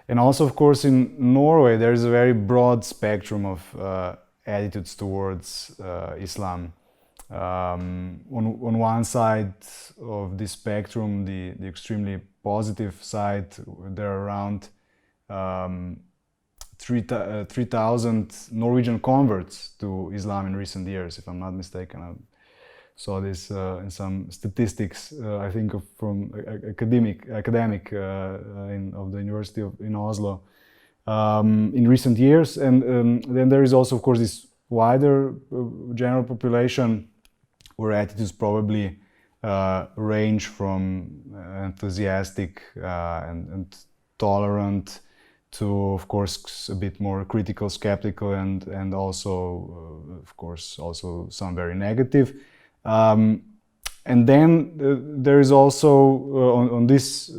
And also, of course, in Norway, there is a very broad spectrum of attitudes towards Islam. On one side of this spectrum, the extremely positive side, there are around 3,000 Norwegian converts to Islam in recent years, if I'm not mistaken. I saw this in some statistics, I think from academic of the University in Oslo in recent years. And then there is also, of course, this wider general population where attitudes probably range from enthusiastic and tolerant to, of course, a bit more critical, skeptical, and also, of course, also some very negative. And then there is also, on this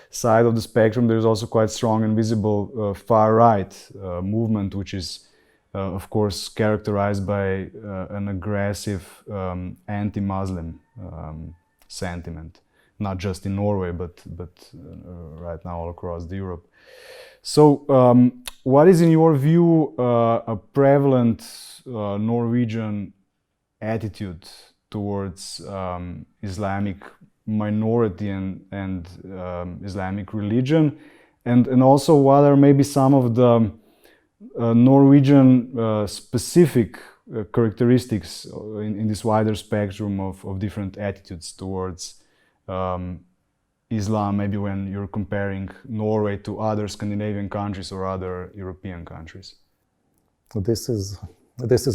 side of the spectrum, there is also quite strong and visible far-right movement, which is, of course, characterized by an aggressive anti-Muslim sentiment, not just in Norway, but right now all across Europe. So, what is, in your view, a prevalent Norwegian attitude towards Islamic minority and Islamic religion, and also what are maybe some of the Norwegian specific characteristics in this wider spectrum of different attitudes towards Islam, maybe when you're comparing Norway to other Scandinavian countries or other European countries? This is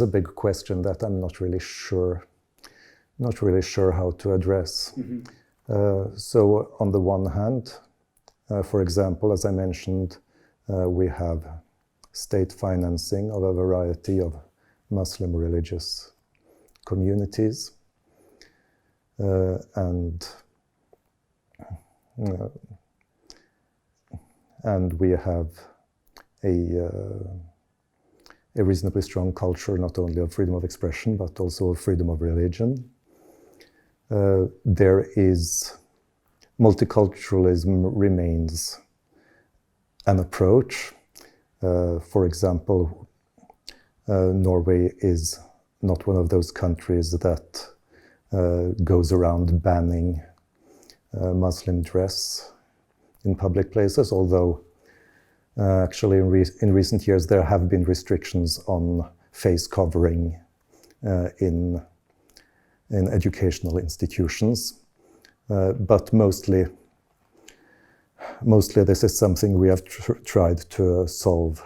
a big question that I'm not really sure how to address. Mm-hmm. So on the one hand, for example, as I mentioned, we have state financing of a variety of Muslim religious communities, and we have a reasonably strong culture, not only of freedom of expression, but also of freedom of religion. There is multiculturalism remains an approach. For example, Norway is not one of those countries that goes around banning Muslim dress in public places, although actually in recent years there have been restrictions on face covering in educational institutions, but mostly this is something we have tried to solve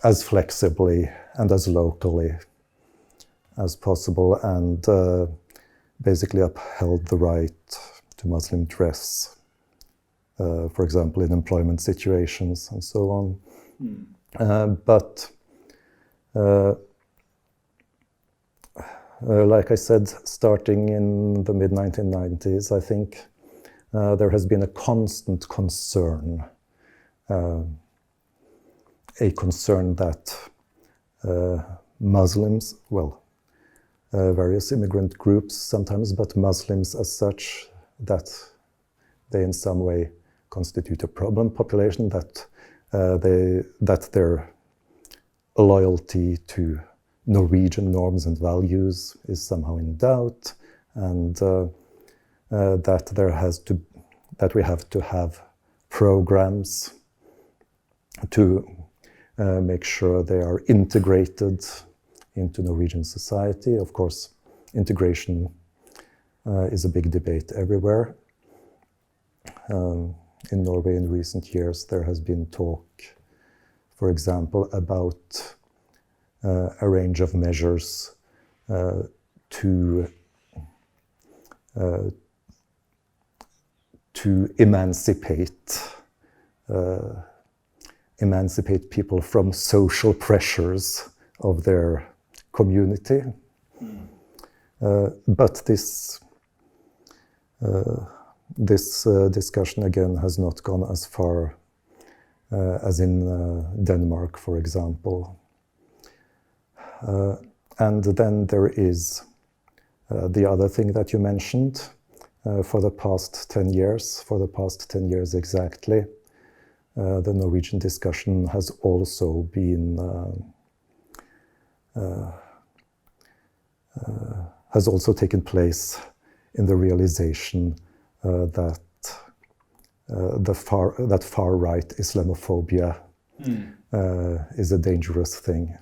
as flexibly and as locally as possible, and basically upheld the right to Muslim dress, for example, in employment situations and so on. But like I said, starting in the mid-1990s, I think there has been a constant concern, that Muslims, various immigrant groups sometimes, but Muslims as such, that they in some way constitute a problem population, that their loyalty to Norwegian norms and values is somehow in doubt, and that we have to have programs to make sure they are integrated into Norwegian society. Of course, integration is a big debate everywhere. In Norway in recent years, there has been talk, for example, about a range of measures to emancipate people from social pressures of their community. But this discussion again has not gone as far as in Denmark, for example. And then there is the other thing that you mentioned, for the past 10 years exactly, the Norwegian discussion has also been has also taken place in the realization that far right Islamophobia is a dangerous thing.